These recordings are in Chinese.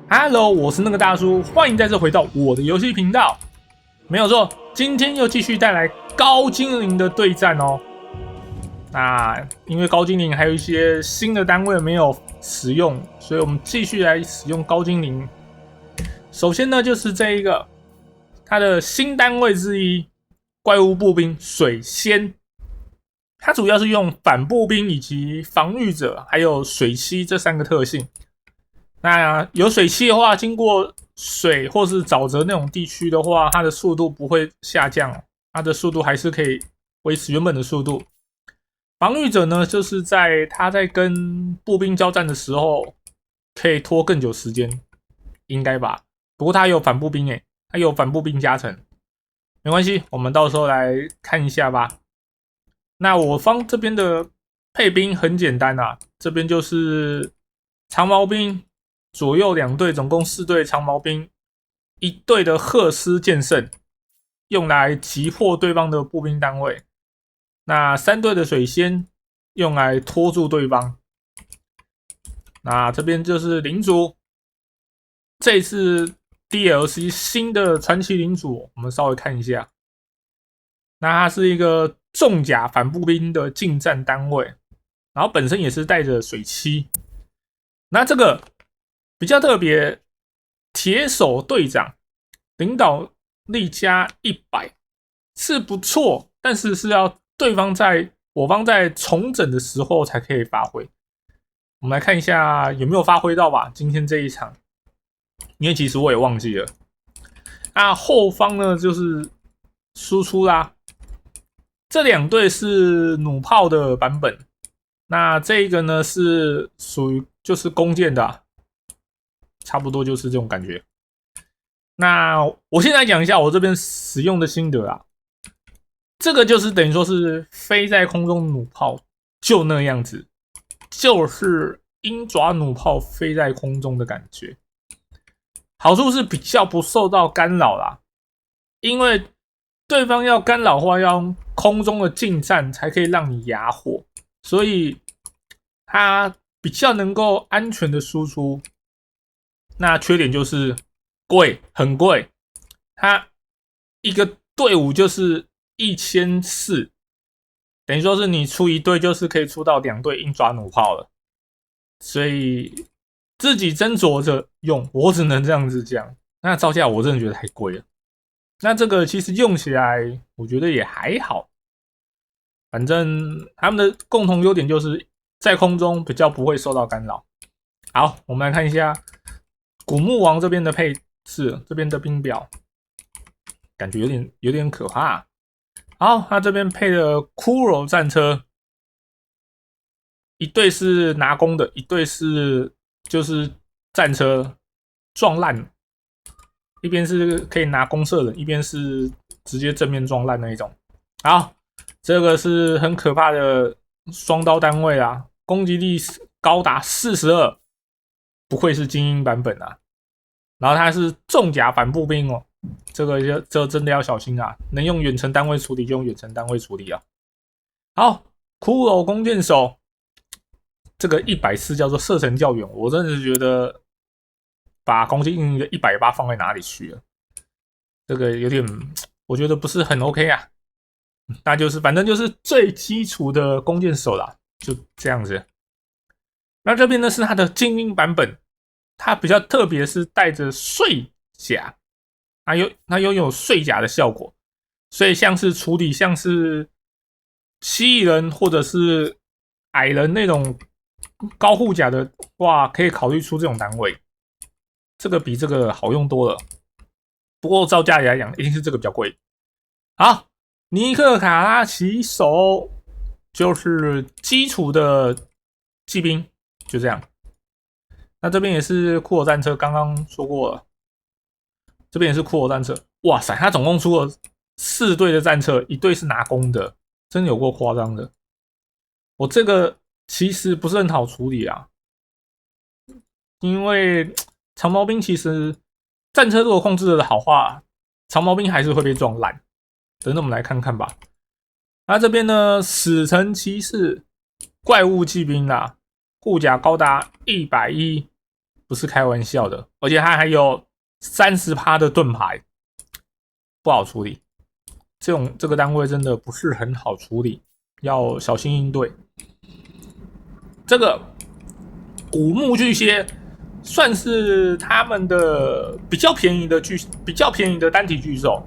Hello，我是那个大叔，欢迎再次回到我的游戏频道。没有错，今天又继续带来高精灵的对战哦。那因为高精灵还有一些新的单位没有使用，所以我们继续来使用高精灵。首先呢，就是这一个它的新单位之一——怪物步兵水仙。它主要是用反步兵以及防御者，还有水栖这三个特性。那有水汽的话，经过水或是沼泽那种地区的话，它的速度不会下降，它的速度还是可以维持原本的速度。防御者呢，就是他在跟步兵交战的时候，可以拖更久时间，应该吧？不过他有反步兵他有反步兵加成，没关系，我们到时候来看一下吧。那我方这边的配兵很简单啊，这边就是长矛兵。左右两队，总共4队长矛兵，一队的赫斯剑圣，用来击破对方的步兵单位。那3队的水仙，用来拖住对方。那这边就是领主，这一次 DLC 新的传奇领主，我们稍微看一下。那它是一个重甲反步兵的近战单位，然后本身也是带着水漆。那这个比较特别，铁手队长领导力加100是不错，但是要我方在重整的时候才可以发挥。我们来看一下有没有发挥到吧，今天这一场，因为其实我也忘记了。那后方呢就是输出啦，这2队是弩炮的版本，那这一个呢是属于就是弓箭的差不多就是这种感觉。那我先来讲一下我这边使用的心得啊，这个就是等于说是飞在空中弩炮，就那样子，就是鹰爪弩炮飞在空中的感觉。好处是比较不受到干扰啦，因为对方要干扰的话，要用空中的近战才可以让你哑火，所以它比较能够安全的输出。那缺点就是贵，很贵。它一个队伍就是1400，等于说是你出一队就是可以出到2队鹰爪弩炮了。所以自己斟酌着用，我只能这样子讲。那造价我真的觉得太贵了。那这个其实用起来，我觉得也还好。反正他们的共同优点就是在空中比较不会受到干扰。好，我们来看一下古墓王这边的配置，这边的兵表感觉有点可怕。好，他这边配的骷髅战车，一队是拿弓的，一队是就是战车撞烂，一边是可以拿弓射的，一边是直接正面撞烂那一种。好，这个是很可怕的双刀单位啊，攻击力高达42，不愧是精英版本啊。然后它是重甲反步兵哦，这真的要小心啊！能用远程单位处理就用远程单位处理啊。好，骷髅弓箭手，这个140叫做射程较远，我真的是觉得把攻击力的180放在哪里去了？这个有点，我觉得不是很 OK 啊。那就是反正就是最基础的弓箭手啦，就这样子。那这边呢是它的精英版本。它比较特别是带着碎甲，它拥有碎甲的效果，所以像是处理像是蜥蜴人或者是矮人那种高护甲的话，可以考虑出这种单位，这个比这个好用多了。不过照价来讲，一定是这个比较贵。好，尼克卡拉奇手就是基础的骑兵，就这样。那这边也是骷髅战车，刚刚说过了，这边也是骷髅战车。哇塞，他总共出了4队的战车，一队是拿弓的，真有够夸张的。我这个其实不是很好处理啊，因为长矛兵其实战车如果控制的好话，长矛兵还是会被撞烂。等等，我们来看看吧。那这边呢，死城骑士怪物骑兵啦，护甲高达110，不是开玩笑的，而且它还有30%的盾牌，不好处理。这个单位真的不是很好处理，要小心应对。这个古墓巨蟹算是他们的比较便宜的单体巨兽，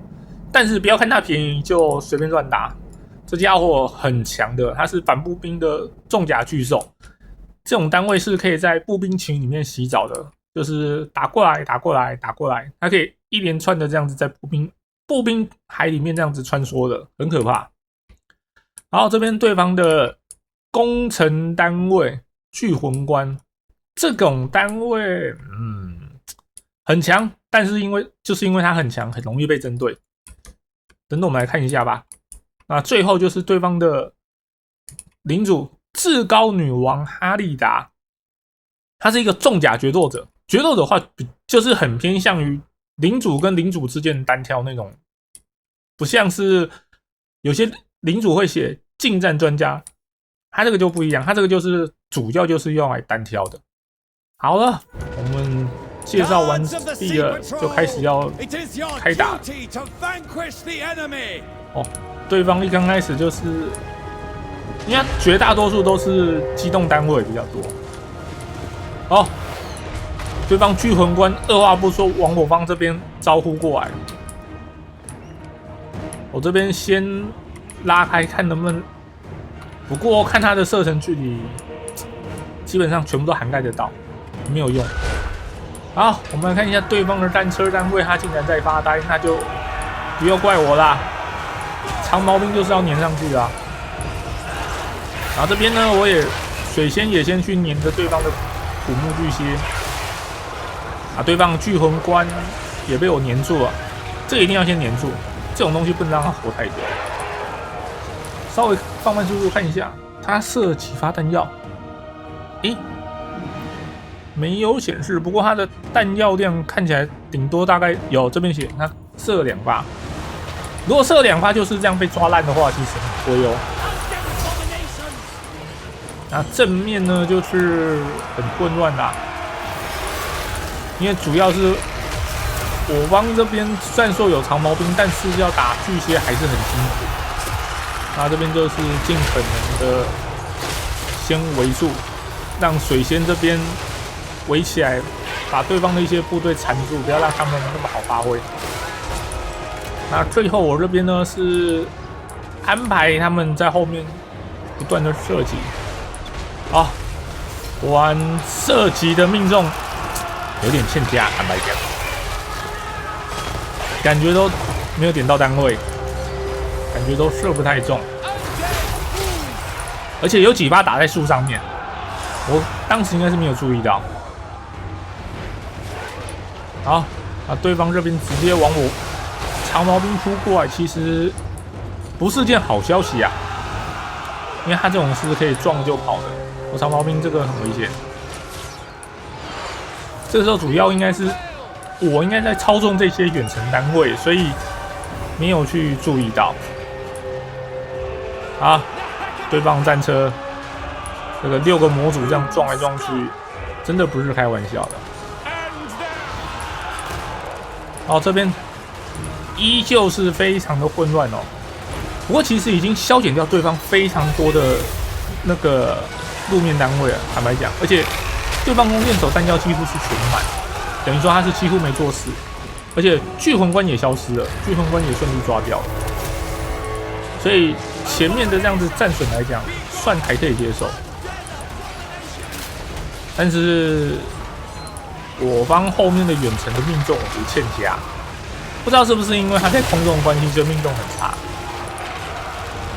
但是不要看它便宜就随便乱打，这家伙很强的，它是反步兵的重甲巨兽。这种单位是可以在步兵群里面洗澡的，就是打过来，它可以一连串的这样子在步兵海里面这样子穿梭的，很可怕。然后这边对方的工程单位巨魂官，这种单位很强，但是因为它很强，很容易被针对。等等我们来看一下吧。那最后就是对方的领主至高女王哈利达，她是一个重甲决斗者。决斗者的话，就是很偏向于领主跟领主之间单挑那种，不像是有些领主会写近战专家，他这个就不一样，他这个就是主要就是用来单挑的。好了，我们介绍完毕了，就开始要开打了。哦，对方一刚开始就是。因为绝大多数都是机动单位比较多。哦，对方巨魂官二话不说往我方这边招呼过来。我这边先拉开看能不能，不过看他的射程距离，基本上全部都涵盖得到，没有用。好，我们来看一下对方的战车单位，他竟然在发呆，那就不要怪我啦。长毛兵就是要粘上去啊。然后这边呢，我也水仙也先去黏着对方的古墓巨蟹，对方巨魂官也被我黏住了，这个一定要先黏住，这种东西不能让它活太久。稍微放慢速度看一下，他射几发弹药？没有显示，不过他的弹药量看起来顶多大概有这边写，他射了2发。如果射了2发就是这样被抓烂的话，其实很亏哦。那正面呢，就是很混乱啦，因为主要是我方这边虽然说有长毛兵，但是要打巨蟹还是很辛苦。那这边就是尽可能的先围住，让水仙这边围起来，把对方的一些部队缠住，不要让他们那么好发挥。那最后我这边呢是安排他们在后面不断的射击。果然射击的命中有点欠佳，坦白讲，感觉都没有点到单位，感觉都射不太中，而且有几发打在树上面，我当时应该是没有注意到。好，对方这边直接往我长毛兵扑过来，其实不是件好消息啊，因为他这种是可以撞就跑的。我长毛兵这个很危险，这个时候主要应该是我应该在操纵这些远程单位，所以没有去注意到。好，对方战车这个6个模组这样撞来撞去，真的不是开玩笑的。好，这边依旧是非常的混乱哦，不过其实已经消减掉对方非常多的那个路面单位了，坦白讲，而且对方弓箭手弹药几乎是全满，等于说他是几乎没做事，而且巨魂官也消失了，巨魂官也顺利抓掉了，所以前面的这样子战损来讲，算还可以接受，但是我方后面的远程的命中我觉得欠佳，不知道是不是因为他在空中的关系，所以命中很差，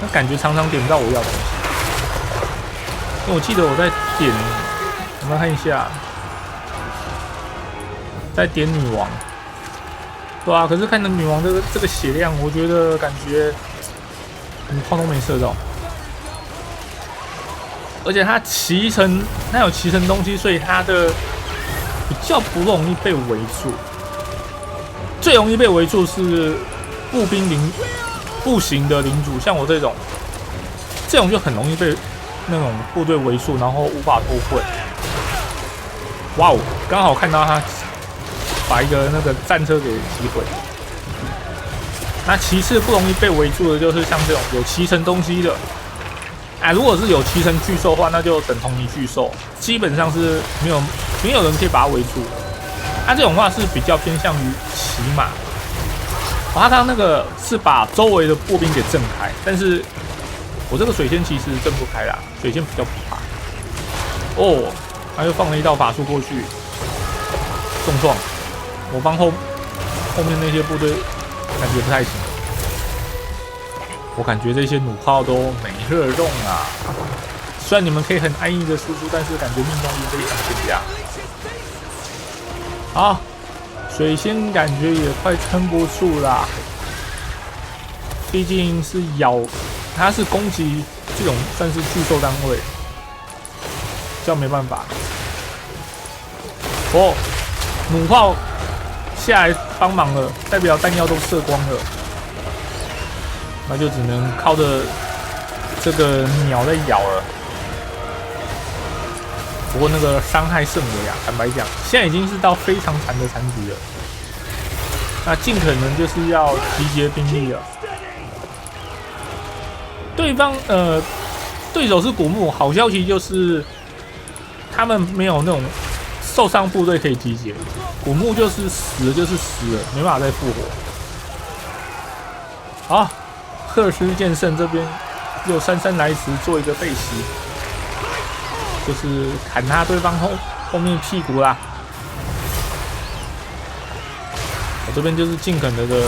那感觉常常点不到我要的东西。因为我记得我在点，我们看一下，在点女王，对啊，可是看着女王这个血量，我觉得感觉炮都没射到，而且它有骑乘东西，所以它的比较不容易被围住。最容易被围住是步行的领主，像我这种就很容易被那种部队围住，然后无法脱困。哇哦，刚好看到他把一个那个战车给击毁。那其次不容易被围住的就是像这种有骑乘东西的。如果是有骑乘巨兽的话，那就等同于巨兽，基本上是没有人可以把它围住。这种话是比较偏向于骑马。他刚刚那个是把周围的步兵给震开，但是我这个水仙其实震不开啦，水仙比较不怕。他又放了一道法术过去，重创。我方后面那些部队感觉不太行。我感觉这些弩炮都没热用啊！虽然你们可以很安逸的输出，但是感觉命中率非常欠佳。好，水仙感觉也快撑不住啦。毕竟是它是攻击这种算是巨兽单位，这样没办法。弩炮下来帮忙了，代表弹药都射光了。那就只能靠着这个鸟在咬了。不过那个伤害甚微啊，坦白讲，现在已经是到非常残的残局了。那尽可能就是要集结兵力了。对手是古墓，好消息就是他们没有那种受伤部队可以集结，古墓就是死了就是死了，没办法再复活。好。赫斯剑圣这边又姗姗来迟做一个背袭，就是砍他对方后面屁股啦。我这边就是尽可能的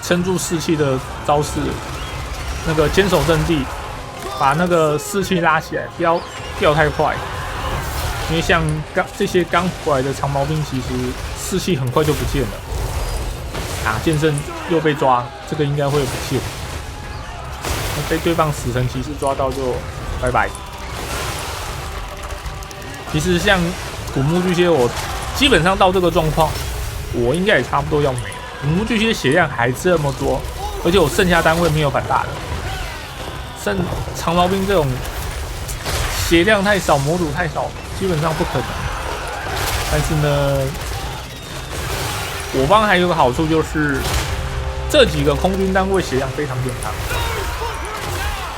撑住士气的招式，那个坚守阵地，把那个士气拉起来，不要掉太快。因为像这些刚回来的长毛兵，其实士气很快就不见了。剑圣又被抓，这个应该会不见。被对方死神骑士抓到就拜拜。其实像古墓巨蟹，我基本上到这个状况，我应该也差不多要没了。古墓巨蟹血量还这么多，而且我剩下单位没有反大的，剩长毛兵这种血量太少，模组太少，基本上不可能。但是呢，我方还有个好处就是，这几个空军单位血量非常健康，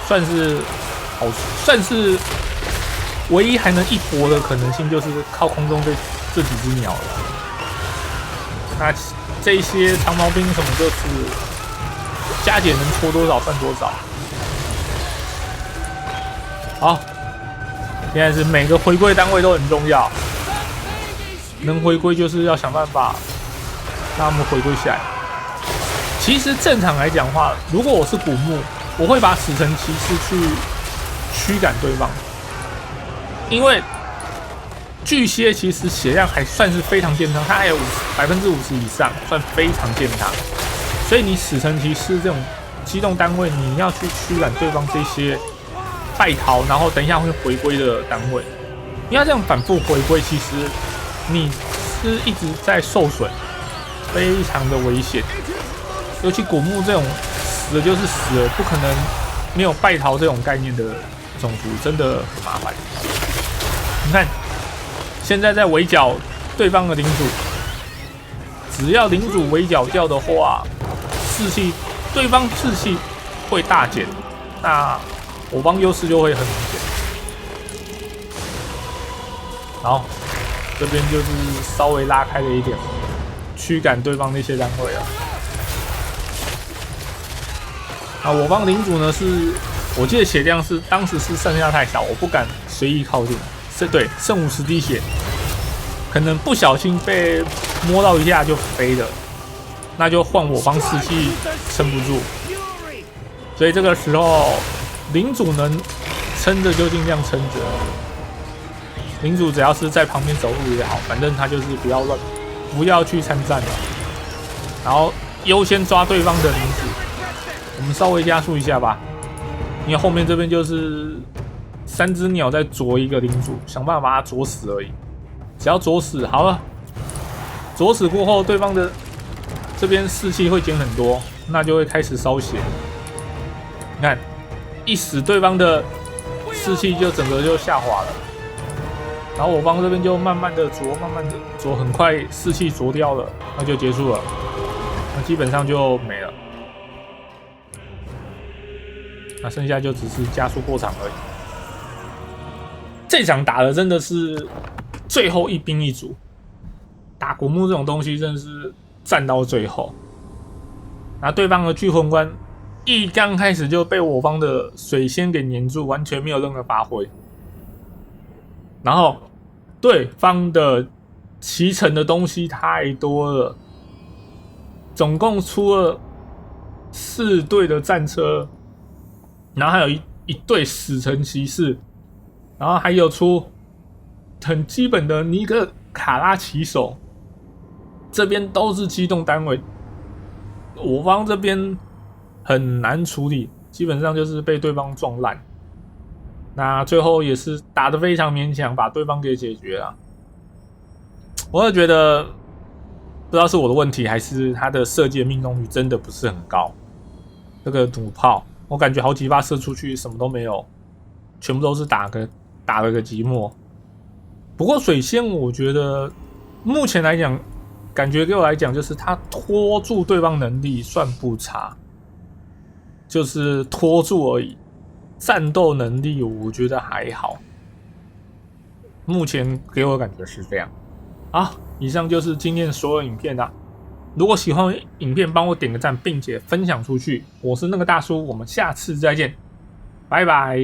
算是唯一还能一搏的可能性，就是靠空中这几只鸟了。那这些长毛兵什么就是加减能戳多少算多少。好，现在是每个回归单位都很重要，能回归就是要想办法让他们回归下来。其实正常来讲的话，如果我是古墓，我会把死神骑士去驱赶对方，因为巨蟹其实血量还算是非常健康，它还有50%以上，算非常健康。所以你死神骑士这种机动单位，你要去驱赶对方这些败逃，然后等一下会回归的单位。你要这样反复回归，其实你是一直在受损，非常的危险。尤其古墓这种死了就是死了，不可能没有败逃这种概念的种族，真的很麻烦。你看，现在在围剿对方的领主，只要领主围剿掉的话，对方士气会大减，那我方优势就会很明显。好，这边就是稍微拉开了一点，驱赶对方那些单位啊。我方领主呢我记得血量当时是剩下太少，我不敢随意靠近。对，剩50滴血，可能不小心被摸到一下就飞了，那就换我方士气撑不住。所以这个时候，领主能撑着就尽量撑着。领主只要是在旁边走路也好，反正他就是不要去参战了，然后优先抓对方的领主。我们稍微加速一下吧，因为后面这边就是3只鸟在啄一个领主，想办法把它啄死而已。只要啄死好了，啄死过后，对方的这边士气会减很多，那就会开始烧血。你看，一死对方的士气就整个就下滑了。然后我方这边就慢慢的啄，很快士气啄掉了，那就结束了，那基本上就没了。那剩下就只是加速过场而已。这场打的真的是最后一兵一卒，打古墓这种东西真的是战到最后。那对方的巨魂关一刚开始就被我方的水仙给黏住，完全没有任何发挥。然后对方的骑乘的东西太多了，总共出了4队的战车，然后还有一队死神骑士，然后还有出很基本的尼格卡拉骑手，这边都是机动单位，我方这边很难处理，基本上就是被对方撞烂。那最后也是打得非常勉强，把对方给解决了。我就觉得不知道是我的问题，还是他的射击的命中率真的不是很高。这个弩炮，我感觉好几发射出去什么都没有，全部都是打了个寂寞。不过水仙，我觉得目前来讲，感觉给我来讲，就是他拖住对方能力算不差，就是拖住而已。战斗能力我觉得还好，目前给我的感觉是这样。好，以上就是今天所有影片啦。如果喜欢影片，帮我点个赞，并且分享出去。我是那个大叔，我们下次再见，拜拜。